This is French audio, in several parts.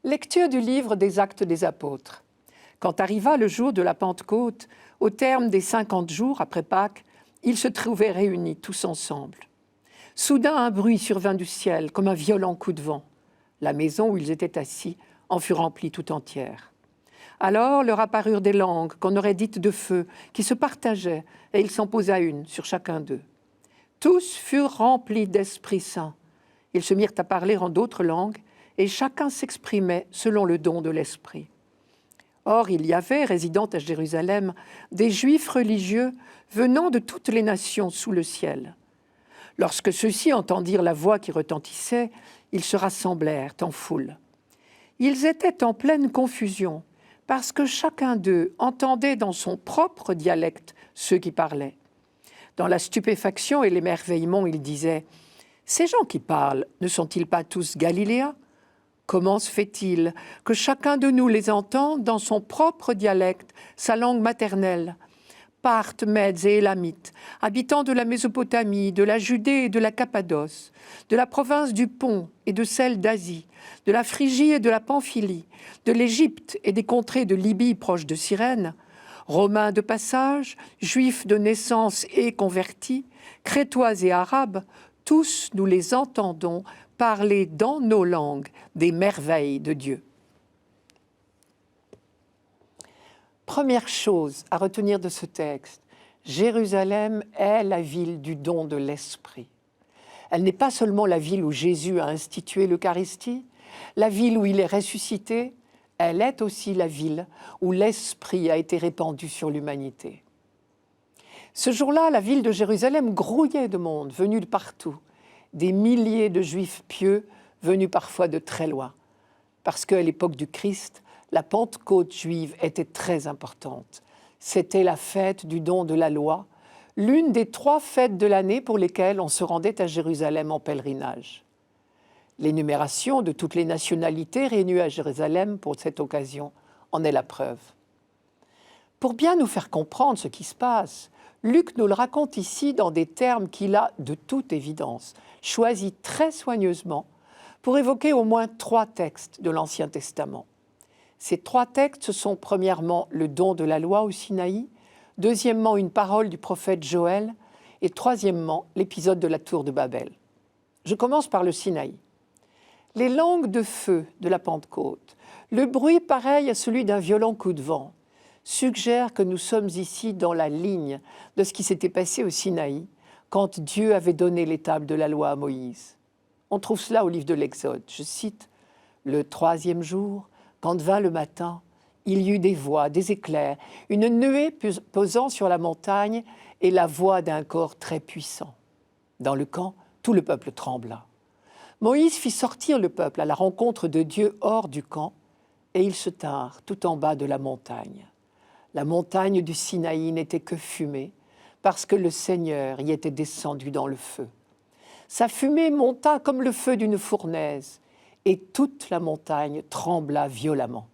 Lecture du livre des Actes des Apôtres. Quand arriva le jour de la Pentecôte, au terme des 50 jours après Pâques, ils se trouvaient réunis tous ensemble. Soudain, un bruit survint du ciel, comme un violent coup de vent. La maison où ils étaient assis en fut remplie tout entière. Alors leur apparurent des langues qu'on aurait dites de feu, qui se partageaient, et il s'en posa une sur chacun d'eux. Tous furent remplis d'Esprit Saint. Ils se mirent à parler en d'autres langues, et chacun s'exprimait selon le don de l'Esprit. Or, il y avait, résidant à Jérusalem, des Juifs religieux venant de toutes les nations sous le ciel. Lorsque ceux-ci entendirent la voix qui retentissait, ils se rassemblèrent en foule. Ils étaient en pleine confusion, parce que chacun d'eux entendait dans son propre dialecte ceux qui parlaient. Dans la stupéfaction et l'émerveillement, ils disaient « Ces gens qui parlent, ne sont-ils pas tous Galiléens ? Comment se fait-il que chacun de nous les entende dans son propre dialecte, sa langue maternelle ? Parthes, Mèdes et Élamites, habitants de la Mésopotamie, de la Judée et de la Cappadoce, de la province du Pont et de celle d'Asie, de la Phrygie et de la Pamphylie, de l'Égypte et des contrées de Libye proches de Cyrène, Romains de passage, Juifs de naissance et convertis, Crétois et Arabes, tous nous les entendons parler dans nos langues des merveilles de Dieu. Première chose à retenir de ce texte, Jérusalem est la ville du don de l'Esprit. Elle n'est pas seulement la ville où Jésus a institué l'Eucharistie, la ville où il est ressuscité, elle est aussi la ville où l'Esprit a été répandu sur l'humanité. Ce jour-là, la ville de Jérusalem grouillait de monde, venu de partout, des milliers de Juifs pieux venus parfois de très loin, parce qu'à l'époque du Christ, la Pentecôte juive était très importante. C'était la fête du don de la loi, l'une des 3 fêtes de l'année pour lesquelles on se rendait à Jérusalem en pèlerinage. L'énumération de toutes les nationalités réunies à Jérusalem pour cette occasion en est la preuve. Pour bien nous faire comprendre ce qui se passe, Luc nous le raconte ici dans des termes qu'il a, de toute évidence, choisis très soigneusement pour évoquer au moins 3 textes de l'Ancien Testament. Ces 3 textes sont premièrement le don de la loi au Sinaï, deuxièmement une parole du prophète Joël et troisièmement l'épisode de la tour de Babel. Je commence par le Sinaï. Les langues de feu de la Pentecôte, le bruit pareil à celui d'un violent coup de vent, suggèrent que nous sommes ici dans la ligne de ce qui s'était passé au Sinaï quand Dieu avait donné les tables de la loi à Moïse. On trouve cela au livre de l'Exode. Je cite « Le 3e jour, quand vint le matin, il y eut des voix, des éclairs, une nuée posant sur la montagne et la voix d'un corps très puissant. Dans le camp, tout le peuple trembla. Moïse fit sortir le peuple à la rencontre de Dieu hors du camp, et ils se tinrent tout en bas de la montagne. La montagne du Sinaï n'était que fumée, parce que le Seigneur y était descendu dans le feu. Sa fumée monta comme le feu d'une fournaise, et toute la montagne trembla violemment.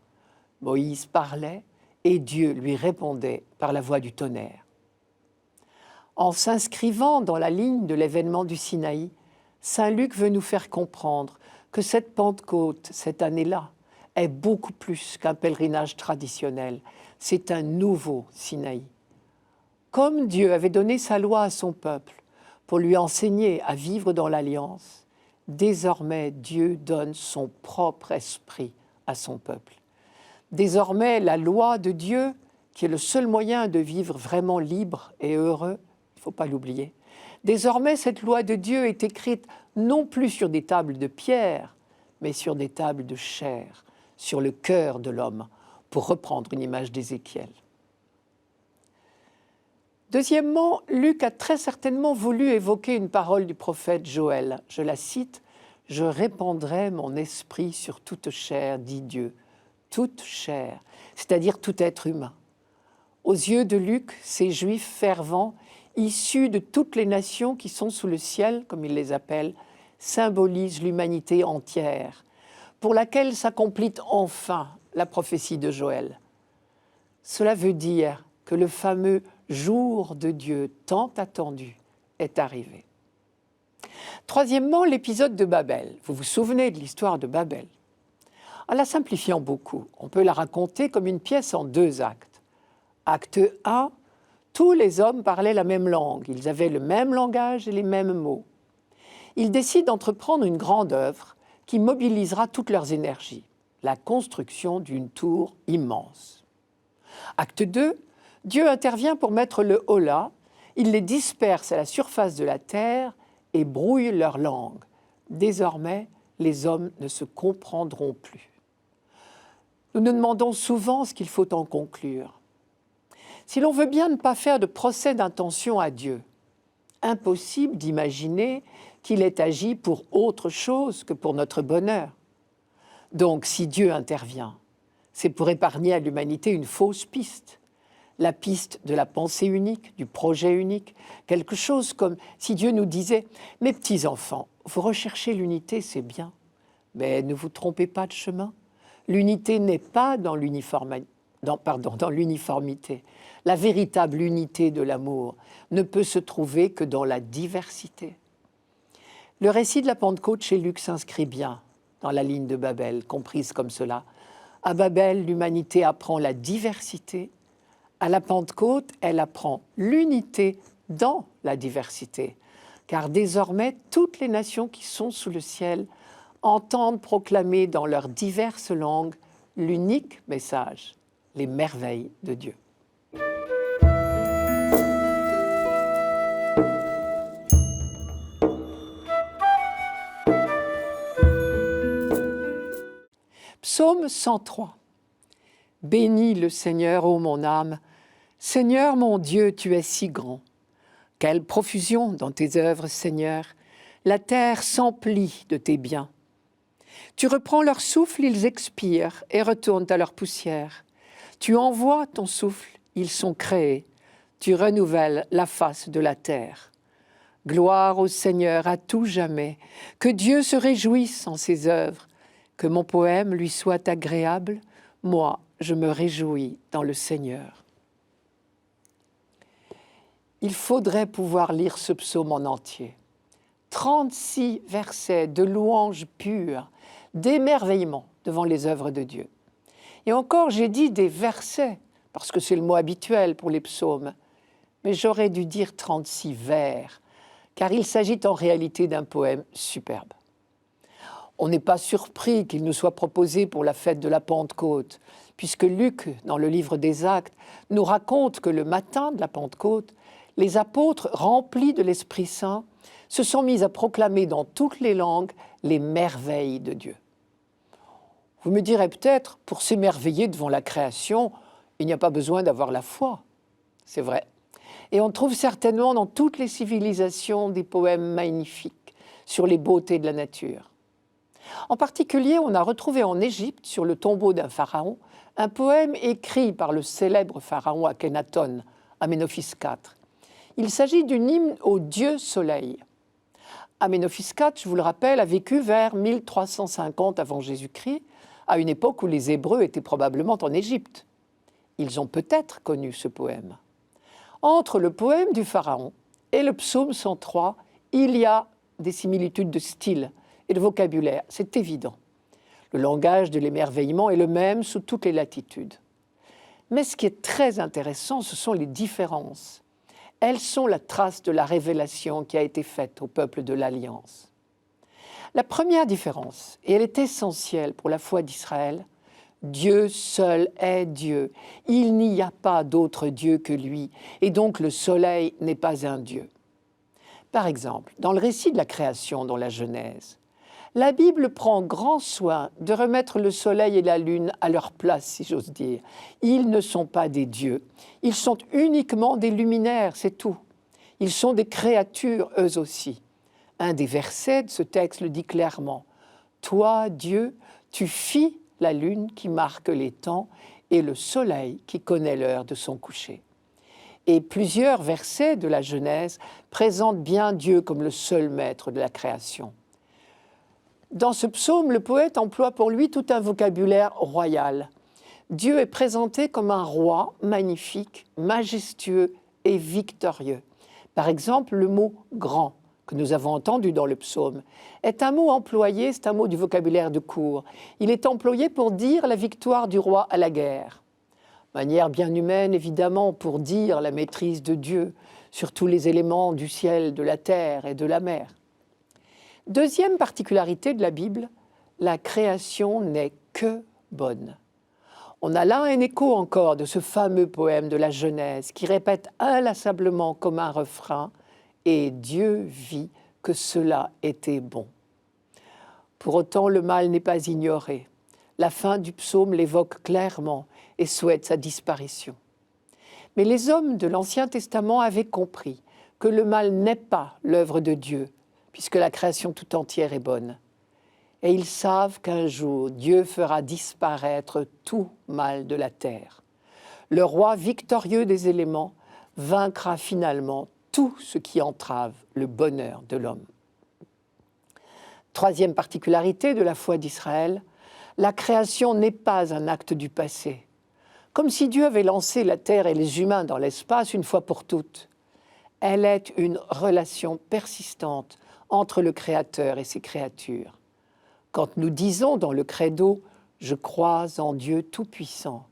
Moïse parlait, et Dieu lui répondait par la voix du tonnerre. En s'inscrivant dans la ligne de l'événement du Sinaï, saint Luc veut nous faire comprendre que cette Pentecôte, cette année-là, est beaucoup plus qu'un pèlerinage traditionnel. C'est un nouveau Sinaï. Comme Dieu avait donné sa loi à son peuple pour lui enseigner à vivre dans l'alliance, désormais Dieu donne son propre esprit à son peuple. Désormais, la loi de Dieu, qui est le seul moyen de vivre vraiment libre et heureux, il ne faut pas l'oublier, désormais cette loi de Dieu est écrite non plus sur des tables de pierre, mais sur des tables de chair, sur le cœur de l'homme, pour reprendre une image d'Ézéchiel. Deuxièmement, Luc a très certainement voulu évoquer une parole du prophète Joël. Je la cite, « Je répandrai mon esprit sur toute chair, dit Dieu. » Toute chair, c'est-à-dire tout être humain. Aux yeux de Luc, ces Juifs fervents, issus de toutes les nations qui sont sous le ciel, comme il les appelle, symbolisent l'humanité entière, pour laquelle s'accomplit enfin la prophétie de Joël. Cela veut dire que le fameux jour de Dieu tant attendu est arrivé. Troisièmement, l'épisode de Babel. Vous vous souvenez de l'histoire de Babel. En la simplifiant beaucoup, on peut la raconter comme une pièce en 2 actes. Acte 1, tous les hommes parlaient la même langue, ils avaient le même langage et les mêmes mots. Ils décident d'entreprendre une grande œuvre qui mobilisera toutes leurs énergies, la construction d'une tour immense. Acte 2, Dieu intervient pour mettre le holà, il les disperse à la surface de la terre et brouille leur langue. Désormais, les hommes ne se comprendront plus. Nous nous demandons souvent ce qu'il faut en conclure. Si l'on veut bien ne pas faire de procès d'intention à Dieu, impossible d'imaginer qu'il ait agi pour autre chose que pour notre bonheur. Donc, si Dieu intervient, c'est pour épargner à l'humanité une fausse piste, la piste de la pensée unique, du projet unique, quelque chose comme si Dieu nous disait « Mes petits-enfants, vous recherchez l'unité, c'est bien, mais ne vous trompez pas de chemin. L'unité n'est pas dans l'uniformité. La véritable unité de l'amour ne peut se trouver que dans la diversité. » Le récit de la Pentecôte chez Luc s'inscrit bien dans la ligne de Babel, comprise comme cela. À Babel, l'humanité apprend la diversité. À la Pentecôte, elle apprend l'unité dans la diversité. Car désormais, toutes les nations qui sont sous le ciel entendent proclamer dans leurs diverses langues l'unique message, les merveilles de Dieu. Psaume 103. Bénis le Seigneur, ô mon âme. Seigneur mon Dieu, tu es si grand. Quelle profusion dans tes œuvres, Seigneur. La terre s'emplit de tes biens. Tu reprends leur souffle, ils expirent et retournent à leur poussière. Tu envoies ton souffle, ils sont créés. Tu renouvelles la face de la terre. Gloire au Seigneur à tout jamais. Que Dieu se réjouisse en ses œuvres. Que mon poème lui soit agréable. Moi, je me réjouis dans le Seigneur. Il faudrait pouvoir lire ce psaume en entier. 36 versets de louanges pures, d'émerveillement devant les œuvres de Dieu. Et encore, j'ai dit des versets, parce que c'est le mot habituel pour les psaumes, mais j'aurais dû dire 36 vers, car il s'agit en réalité d'un poème superbe. On n'est pas surpris qu'il nous soit proposé pour la fête de la Pentecôte, puisque Luc, dans le livre des Actes, nous raconte que le matin de la Pentecôte, les apôtres, remplis de l'Esprit Saint, se sont mis à proclamer dans toutes les langues les merveilles de Dieu. Vous me direz peut-être, pour s'émerveiller devant la création, il n'y a pas besoin d'avoir la foi. C'est vrai. Et on trouve certainement dans toutes les civilisations des poèmes magnifiques sur les beautés de la nature. En particulier, on a retrouvé en Égypte, sur le tombeau d'un pharaon, un poème écrit par le célèbre pharaon Akhenaton, Aménophis IV. Il s'agit d'une hymne au dieu soleil. Aménophis IV, je vous le rappelle, a vécu vers 1350 avant Jésus-Christ, à une époque où les Hébreux étaient probablement en Égypte. Ils ont peut-être connu ce poème. Entre le poème du pharaon et le psaume 103, il y a des similitudes de style et de vocabulaire, c'est évident. Le langage de l'émerveillement est le même sous toutes les latitudes. Mais ce qui est très intéressant, ce sont les différences. Elles sont la trace de la révélation qui a été faite au peuple de l'Alliance. La première différence, et elle est essentielle pour la foi d'Israël, Dieu seul est Dieu. Il n'y a pas d'autre Dieu que lui, et donc le soleil n'est pas un Dieu. Par exemple, dans le récit de la création dans la Genèse, la Bible prend grand soin de remettre le soleil et la lune à leur place, si j'ose dire. Ils ne sont pas des dieux, ils sont uniquement des luminaires, c'est tout. Ils sont des créatures, eux aussi. Un des versets de ce texte le dit clairement. « Toi, Dieu, tu fis la lune qui marque les temps et le soleil qui connaît l'heure de son coucher. » Et plusieurs versets de la Genèse présentent bien Dieu comme le seul maître de la création. Dans ce psaume, le poète emploie pour lui tout un vocabulaire royal. Dieu est présenté comme un roi magnifique, majestueux et victorieux. Par exemple, le mot « grand », que nous avons entendu dans le psaume, est un mot employé, c'est un mot du vocabulaire de cour. Il est employé pour dire la victoire du roi à la guerre. Manière bien humaine, évidemment, pour dire la maîtrise de Dieu sur tous les éléments du ciel, de la terre et de la mer. Deuxième particularité de la Bible, la création n'est que bonne. On a là un écho encore de ce fameux poème de la Genèse qui répète inlassablement comme un refrain « Et Dieu vit que cela était bon ». Pour autant, le mal n'est pas ignoré. La fin du psaume l'évoque clairement et souhaite sa disparition. Mais les hommes de l'Ancien Testament avaient compris que le mal n'est pas l'œuvre de Dieu, puisque la création tout entière est bonne. Et ils savent qu'un jour, Dieu fera disparaître tout mal de la terre. Le roi victorieux des éléments vaincra finalement tout ce qui entrave le bonheur de l'homme. Troisième particularité de la foi d'Israël, la création n'est pas un acte du passé. Comme si Dieu avait lancé la terre et les humains dans l'espace une fois pour toutes. Elle est une relation persistante entre le Créateur et ses créatures. Quand nous disons dans le credo « Je crois en Dieu Tout-Puissant,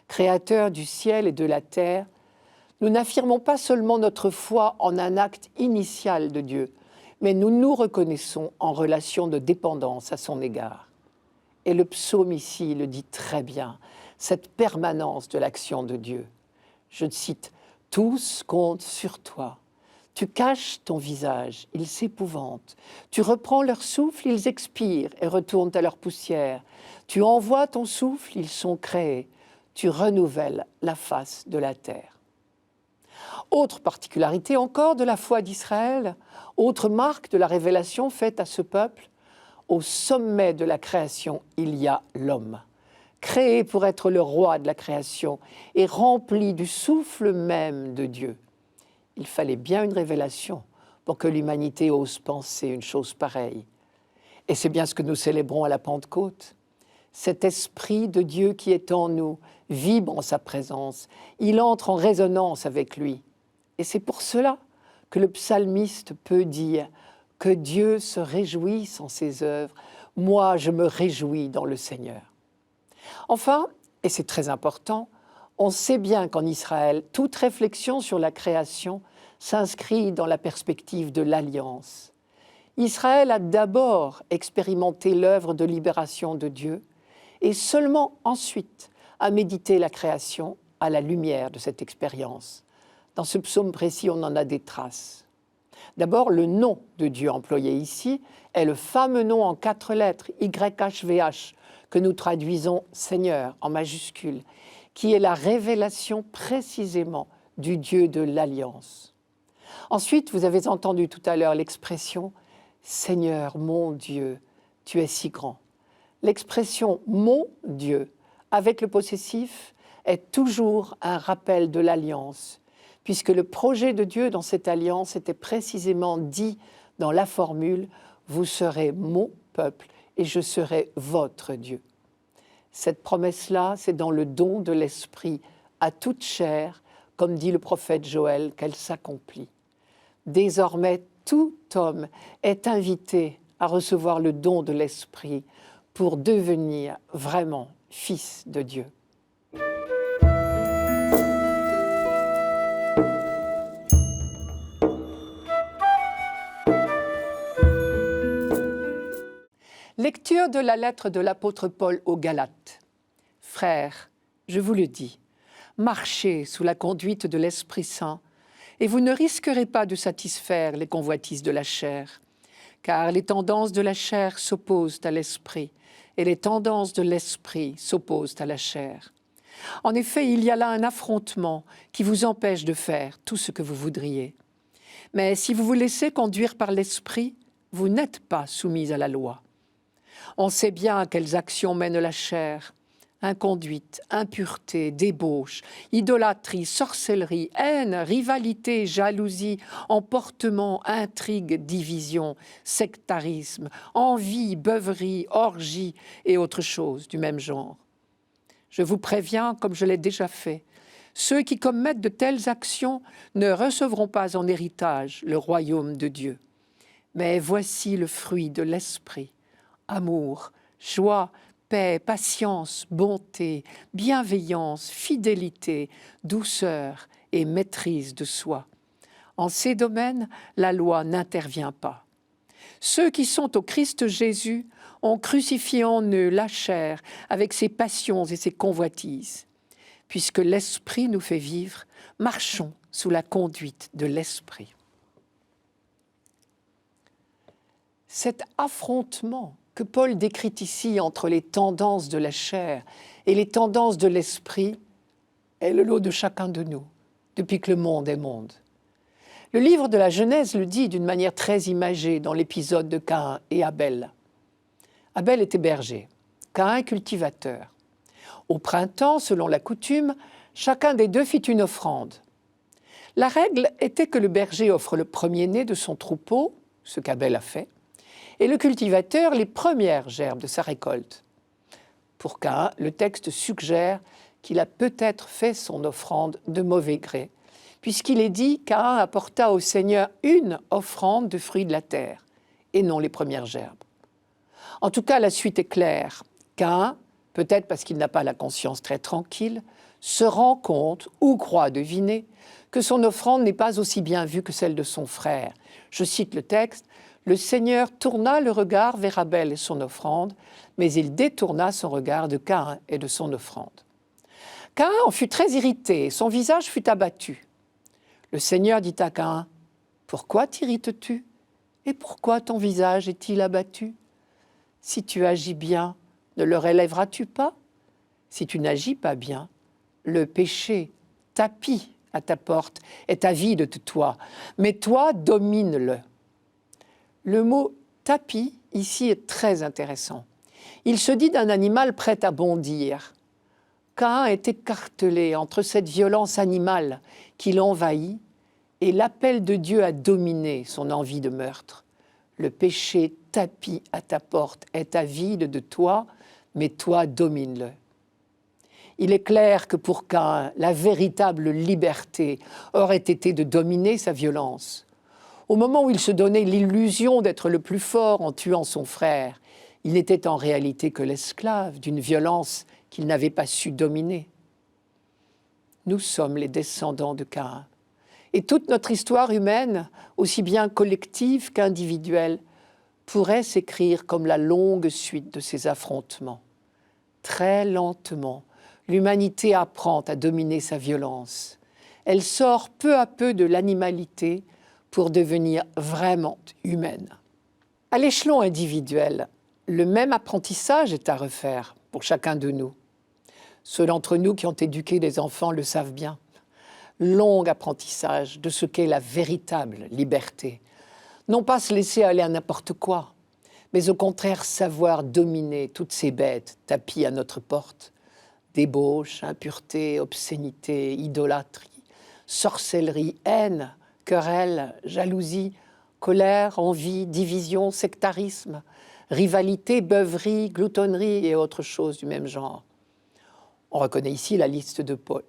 Créateur du ciel et de la terre », nous n'affirmons pas seulement notre foi en un acte initial de Dieu, mais nous nous reconnaissons en relation de dépendance à son égard. Et le psaume ici le dit très bien, cette permanence de l'action de Dieu. Je cite « Tous comptent sur toi. Tu caches ton visage, ils s'épouvantent. Tu reprends leur souffle, ils expirent et retournent à leur poussière. Tu envoies ton souffle, ils sont créés. Tu renouvelles la face de la terre. » Autre particularité encore de la foi d'Israël, autre marque de la révélation faite à ce peuple, au sommet de la création, il y a l'homme, créé pour être le roi de la création et rempli du souffle même de Dieu. Il fallait bien une révélation pour que l'humanité ose penser une chose pareille. Et c'est bien ce que nous célébrons à la Pentecôte. Cet esprit de Dieu qui est en nous vibre en sa présence. Il entre en résonance avec lui. Et c'est pour cela que le psalmiste peut dire que Dieu se réjouisse en ses œuvres. Moi, je me réjouis dans le Seigneur. Enfin, et c'est très important, on sait bien qu'en Israël, toute réflexion sur la création s'inscrit dans la perspective de l'alliance. Israël a d'abord expérimenté l'œuvre de libération de Dieu et seulement ensuite a médité la création à la lumière de cette expérience. Dans ce psaume précis, on en a des traces. D'abord, le nom de Dieu employé ici est le fameux nom en 4 lettres, YHVH, que nous traduisons Seigneur en majuscule, qui est la révélation précisément du Dieu de l'Alliance. Ensuite, vous avez entendu tout à l'heure l'expression « Seigneur, mon Dieu, tu es si grand ». L'expression « mon Dieu » avec le possessif est toujours un rappel de l'Alliance, puisque le projet de Dieu dans cette alliance était précisément dit dans la formule « Vous serez mon peuple et je serai votre Dieu ». Cette promesse-là, c'est dans le don de l'Esprit à toute chair, comme dit le prophète Joël, qu'elle s'accomplit. Désormais, tout homme est invité à recevoir le don de l'Esprit pour devenir vraiment fils de Dieu. Lecture de la lettre de l'apôtre Paul aux Galates. Frères, je vous le dis, marchez sous la conduite de l'Esprit Saint et vous ne risquerez pas de satisfaire les convoitises de la chair, car les tendances de la chair s'opposent à l'Esprit et les tendances de l'Esprit s'opposent à la chair. En effet, il y a là un affrontement qui vous empêche de faire tout ce que vous voudriez. Mais si vous vous laissez conduire par l'Esprit, vous n'êtes pas soumis à la loi. On sait bien quelles actions mènent la chair. Inconduite, impureté, débauche, idolâtrie, sorcellerie, haine, rivalité, jalousie, emportement, intrigue, division, sectarisme, envie, beuverie, orgie et autres choses du même genre. Je vous préviens, comme je l'ai déjà fait, ceux qui commettent de telles actions ne recevront pas en héritage le royaume de Dieu. mais voici le fruit de l'esprit. Amour, joie, paix, patience, bonté, bienveillance, fidélité, douceur et maîtrise de soi. En ces domaines, la loi n'intervient pas. Ceux qui sont au Christ Jésus ont crucifié en eux la chair avec ses passions et ses convoitises. Puisque l'Esprit nous fait vivre, marchons sous la conduite de l'Esprit. Cet affrontement que Paul décrit ici entre les tendances de la chair et les tendances de l'Esprit est le lot de chacun de nous, depuis que le monde est monde. Le livre de la Genèse le dit d'une manière très imagée dans l'épisode de Caïn et Abel. Abel était berger, Caïn cultivateur. Au printemps, selon la coutume, chacun des deux fit une offrande. La règle était que le berger offre le premier-né de son troupeau, ce qu'Abel a fait, et le cultivateur les premières gerbes de sa récolte. Pour Caïn, le texte suggère qu'il a peut-être fait son offrande de mauvais gré, puisqu'il est dit Caïn apporta au Seigneur une offrande de fruits de la terre, et non les premières gerbes. En tout cas, la suite est claire. Caïn, peut-être parce qu'il n'a pas la conscience très tranquille, se rend compte, ou croit deviner, que son offrande n'est pas aussi bien vue que celle de son frère. Je cite le texte, « Le Seigneur tourna le regard vers Abel et son offrande, mais il détourna son regard de Caïn et de son offrande. » Caïn en fut très irrité, et son visage fut abattu. Le Seigneur dit à Caïn, « Pourquoi t'irrites-tu? Et pourquoi ton visage est-il abattu? Si tu agis bien, ne le relèveras-tu pas? Si tu n'agis pas bien, le péché tapis à ta porte est avide de toi, mais toi domine-le. » Le mot tapis ici est très intéressant. Il se dit d'un animal prêt à bondir. Caïn est écartelé entre cette violence animale qui l'envahit et l'appel de Dieu à dominer son envie de meurtre. Le péché tapis à ta porte est avide de toi, mais toi domine-le. Il est clair que pour Caïn, la véritable liberté aurait été de dominer sa violence. Au moment où il se donnait l'illusion d'être le plus fort en tuant son frère, il n'était en réalité que l'esclave d'une violence qu'il n'avait pas su dominer. Nous sommes les descendants de Caïn. Et toute notre histoire humaine, aussi bien collective qu'individuelle, pourrait s'écrire comme la longue suite de ces affrontements. Très lentement, l'humanité apprend à dominer sa violence. Elle sort peu à peu de l'animalité pour devenir vraiment humaine. À l'échelon individuel, le même apprentissage est à refaire pour chacun de nous. Ceux d'entre nous qui ont éduqué des enfants le savent bien. Long apprentissage de ce qu'est la véritable liberté. Non pas se laisser aller à n'importe quoi, mais au contraire savoir dominer toutes ces bêtes tapies à notre porte. Débauche, impureté, obscénité, idolâtrie, sorcellerie, haine, querelle, jalousie, colère, envie, division, sectarisme, rivalité, beuverie, gloutonnerie et autres choses du même genre. On reconnaît ici la liste de Paul.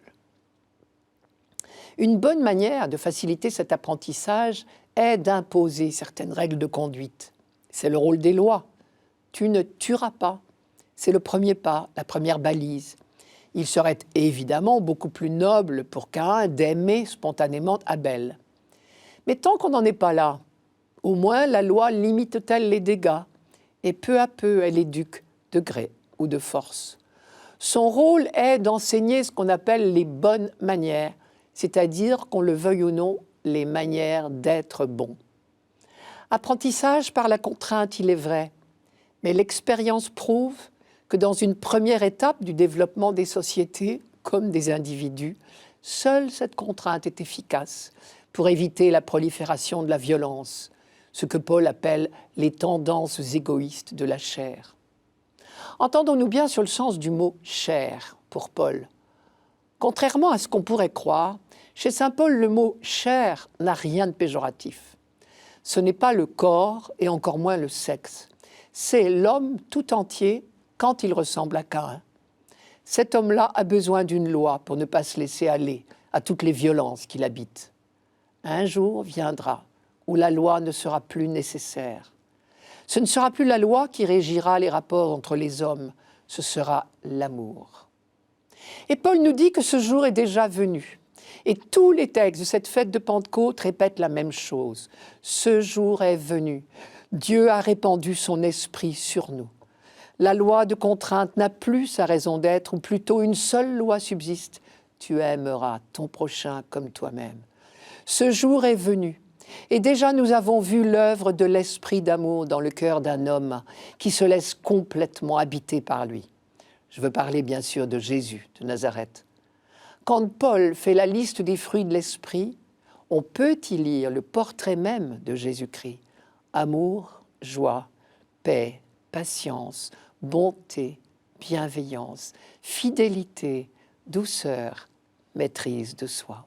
Une bonne manière de faciliter cet apprentissage est d'imposer certaines règles de conduite. C'est le rôle des lois. Tu ne tueras pas. C'est le premier pas, la première balise. Il serait évidemment beaucoup plus noble pour Caïn d'aimer spontanément Abel. Mais tant qu'on n'en est pas là, au moins la loi limite-t-elle les dégâts et peu à peu elle éduque de gré ou de force. Son rôle est d'enseigner ce qu'on appelle les bonnes manières, c'est-à-dire, qu'on le veuille ou non, les manières d'être bon. Apprentissage par la contrainte, il est vrai, mais l'expérience prouve que dans une première étape du développement des sociétés, comme des individus, seule cette contrainte est efficace pour éviter la prolifération de la violence, ce que Paul appelle les tendances égoïstes de la chair. Entendons-nous bien sur le sens du mot « chair » pour Paul. Contrairement à ce qu'on pourrait croire, chez saint Paul, le mot « chair » n'a rien de péjoratif. Ce n'est pas le corps et encore moins le sexe. C'est l'homme tout entier quand il ressemble à Caïn. Cet homme-là a besoin d'une loi pour ne pas se laisser aller à toutes les violences qu'il habite. Un jour viendra où la loi ne sera plus nécessaire. Ce ne sera plus la loi qui régira les rapports entre les hommes, ce sera l'amour. Et Paul nous dit que ce jour est déjà venu. Et tous les textes de cette fête de Pentecôte répètent la même chose. Ce jour est venu. Dieu a répandu son esprit sur nous. La loi de contrainte n'a plus sa raison d'être, ou plutôt une seule loi subsiste. Tu aimeras ton prochain comme toi-même. Ce jour est venu. Et déjà nous avons vu l'œuvre de l'esprit d'amour dans le cœur d'un homme qui se laisse complètement habiter par lui. Je veux parler bien sûr de Jésus de Nazareth. Quand Paul fait la liste des fruits de l'esprit, on peut y lire le portrait même de Jésus-Christ. Amour, joie, paix, patience, bonté, bienveillance, fidélité, douceur, maîtrise de soi.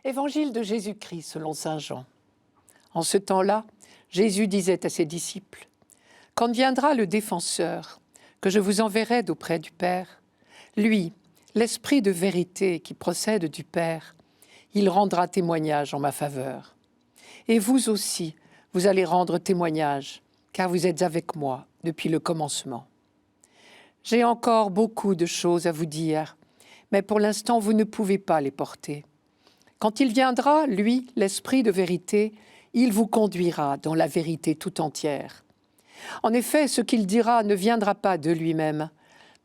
Évangile de Jésus-Christ selon saint Jean. En ce temps-là, Jésus disait à ses disciples, « Quand viendra le défenseur, que je vous enverrai d'auprès du Père, lui, l'Esprit de vérité qui procède du Père, il rendra témoignage en ma faveur. Et vous aussi, vous allez rendre témoignage, car vous êtes avec moi depuis le commencement. J'ai encore beaucoup de choses à vous dire, mais pour l'instant, vous ne pouvez pas les porter. Quand il viendra, lui, l'Esprit de vérité, il vous conduira dans la vérité tout entière. En effet, ce qu'il dira ne viendra pas de lui-même,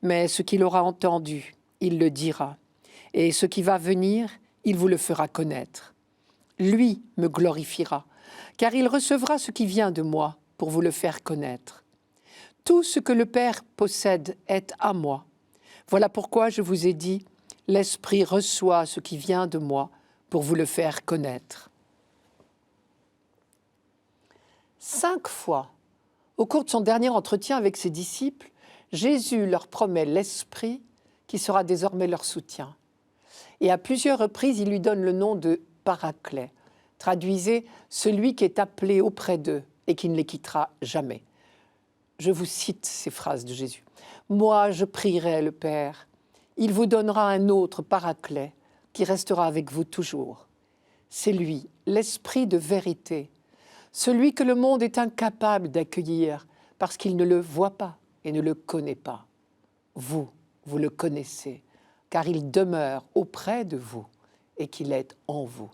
mais ce qu'il aura entendu, il le dira. Et ce qui va venir, il vous le fera connaître. Lui me glorifiera, car il recevra ce qui vient de moi pour vous le faire connaître. Tout ce que le Père possède est à moi. Voilà pourquoi je vous ai dit, l'Esprit reçoit ce qui vient de moi pour vous le faire connaître. 5 fois, au cours de son dernier entretien avec ses disciples, Jésus leur promet l'Esprit qui sera désormais leur soutien. Et à plusieurs reprises, il lui donne le nom de Paraclet. Traduisez « celui qui est appelé auprès d'eux et qui ne les quittera jamais ». Je vous cite ces phrases de Jésus. « Moi, je prierai le Père. Il vous donnera un autre Paraclet qui restera avec vous toujours. C'est lui, l'Esprit de vérité, celui que le monde est incapable d'accueillir parce qu'il ne le voit pas et ne le connaît pas. Vous le connaissez, car il demeure auprès de vous et qu'il est en vous.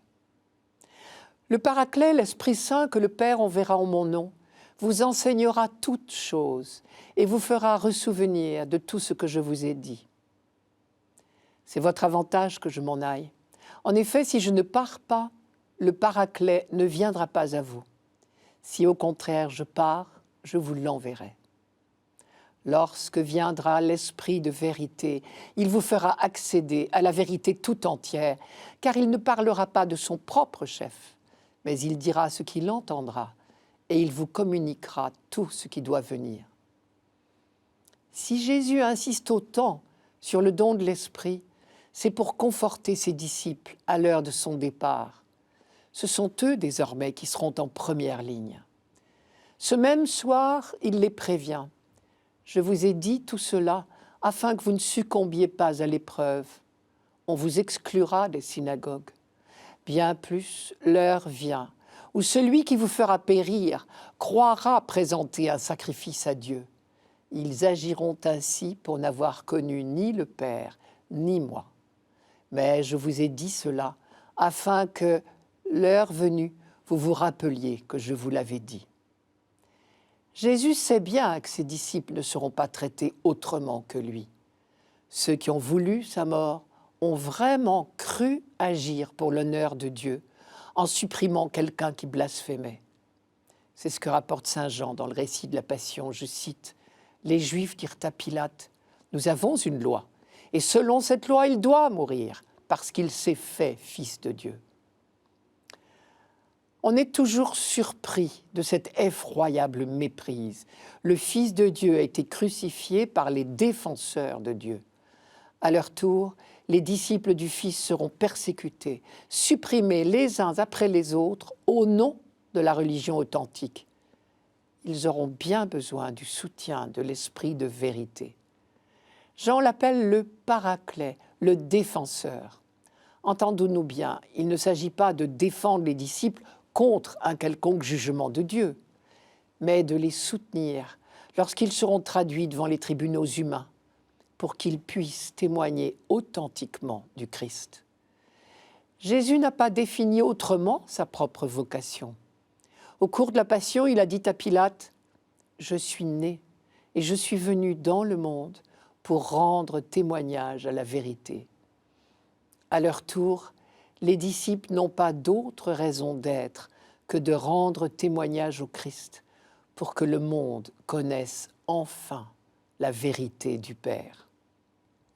Le Paraclet, l'Esprit Saint que le Père enverra en mon nom, vous enseignera toutes choses et vous fera ressouvenir de tout ce que je vous ai dit. C'est votre avantage que je m'en aille. En effet, si je ne pars pas, le Paraclet ne viendra pas à vous. Si au contraire je pars, je vous l'enverrai. Lorsque viendra l'Esprit de vérité, il vous fera accéder à la vérité tout entière, car il ne parlera pas de son propre chef, mais il dira ce qu'il entendra, et il vous communiquera tout ce qui doit venir. Si Jésus insiste autant sur le don de l'Esprit, c'est pour conforter ses disciples à l'heure de son départ. Ce sont eux désormais qui seront en première ligne. Ce même soir, il les prévient. Je vous ai dit tout cela afin que vous ne succombiez pas à l'épreuve. On vous exclura des synagogues. Bien plus, l'heure vient où celui qui vous fera périr croira présenter un sacrifice à Dieu. Ils agiront ainsi pour n'avoir connu ni le Père, ni moi. Mais je vous ai dit cela afin que, l'heure venue, vous vous rappeliez que je vous l'avais dit. Jésus sait bien que ses disciples ne seront pas traités autrement que lui. Ceux qui ont voulu sa mort ont vraiment cru agir pour l'honneur de Dieu en supprimant quelqu'un qui blasphémait. C'est ce que rapporte saint Jean dans le récit de la Passion. Je cite, « Les Juifs dirent à Pilate, « Nous avons une loi, et selon cette loi, il doit mourir, parce qu'il s'est fait fils de Dieu. » On est toujours surpris de cette effroyable méprise. Le Fils de Dieu a été crucifié par les défenseurs de Dieu. À leur tour, les disciples du Fils seront persécutés, supprimés les uns après les autres au nom de la religion authentique. ils auront bien besoin du soutien de l'Esprit de vérité. Jean l'appelle le Paraclet, le défenseur. Entendons-nous bien, il ne s'agit pas de défendre les disciples contre un quelconque jugement de Dieu, mais de les soutenir lorsqu'ils seront traduits devant les tribunaux humains, pour qu'ils puissent témoigner authentiquement du Christ. Jésus n'a pas défini autrement sa propre vocation. Au cours de la Passion, il a dit à Pilate « Je suis né et je suis venu dans le monde pour rendre témoignage à la vérité. » À leur tour, les disciples n'ont pas d'autre raison d'être que de rendre témoignage au Christ pour que le monde connaisse enfin la vérité du Père.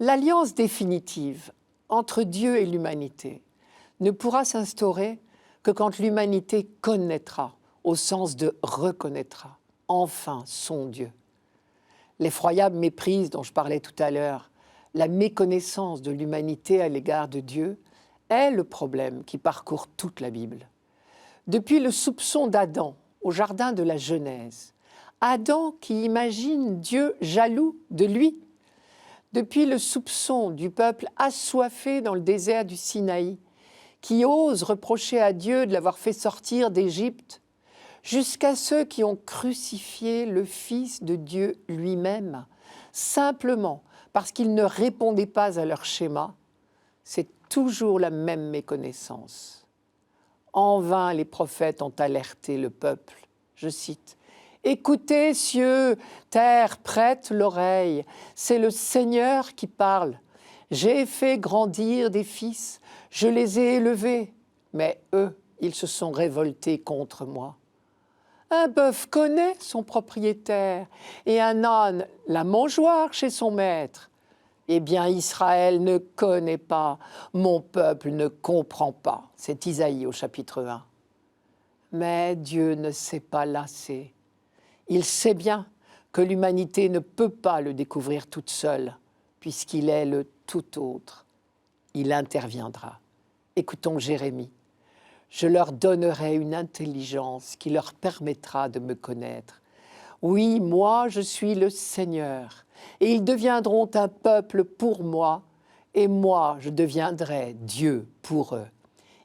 L'alliance définitive entre Dieu et l'humanité ne pourra s'instaurer que quand l'humanité connaîtra, au sens de reconnaîtra, enfin son Dieu. L'effroyable méprise dont je parlais tout à l'heure, la méconnaissance de l'humanité à l'égard de Dieu, est le problème qui parcourt toute la Bible. Depuis le soupçon d'Adam au jardin de la Genèse, Adam qui imagine Dieu jaloux de lui, depuis le soupçon du peuple assoiffé dans le désert du Sinaï, qui ose reprocher à Dieu de l'avoir fait sortir d'Égypte, jusqu'à ceux qui ont crucifié le Fils de Dieu lui-même, simplement parce qu'il ne répondait pas à leur schéma, c'est toujours la même méconnaissance. En vain, les prophètes ont alerté le peuple. Je cite, « Écoutez, cieux, terre, prête l'oreille, c'est le Seigneur qui parle. J'ai fait grandir des fils, je les ai élevés, mais eux, ils se sont révoltés contre moi. Un bœuf connaît son propriétaire et un âne la mangeoire chez son maître. Eh bien, Israël ne connaît pas, mon peuple ne comprend pas. » C'est Isaïe au chapitre 1. Mais Dieu ne s'est pas lassé. Il sait bien que l'humanité ne peut pas le découvrir toute seule, puisqu'il est le tout autre. Il interviendra. Écoutons Jérémie. « Je leur donnerai une intelligence qui leur permettra de me connaître. Oui, moi, je suis le Seigneur, et ils deviendront un peuple pour moi, et moi, je deviendrai Dieu pour eux.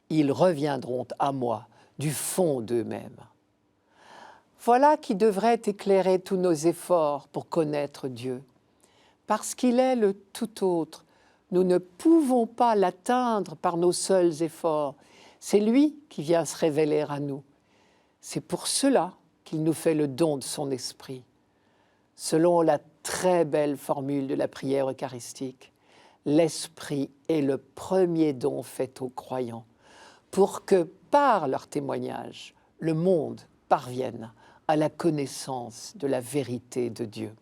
Ils reviendront à moi du fond d'eux-mêmes. » Voilà qui devrait éclairer tous nos efforts pour connaître Dieu. Parce qu'il est le tout autre, nous ne pouvons pas l'atteindre par nos seuls efforts. C'est lui qui vient se révéler à nous. C'est pour cela qu'il nous fait le don de son esprit. Selon la très belle formule de la prière eucharistique, l'esprit est le premier don fait aux croyants, pour que, par leur témoignage, le monde parvienne à la connaissance de la vérité de Dieu.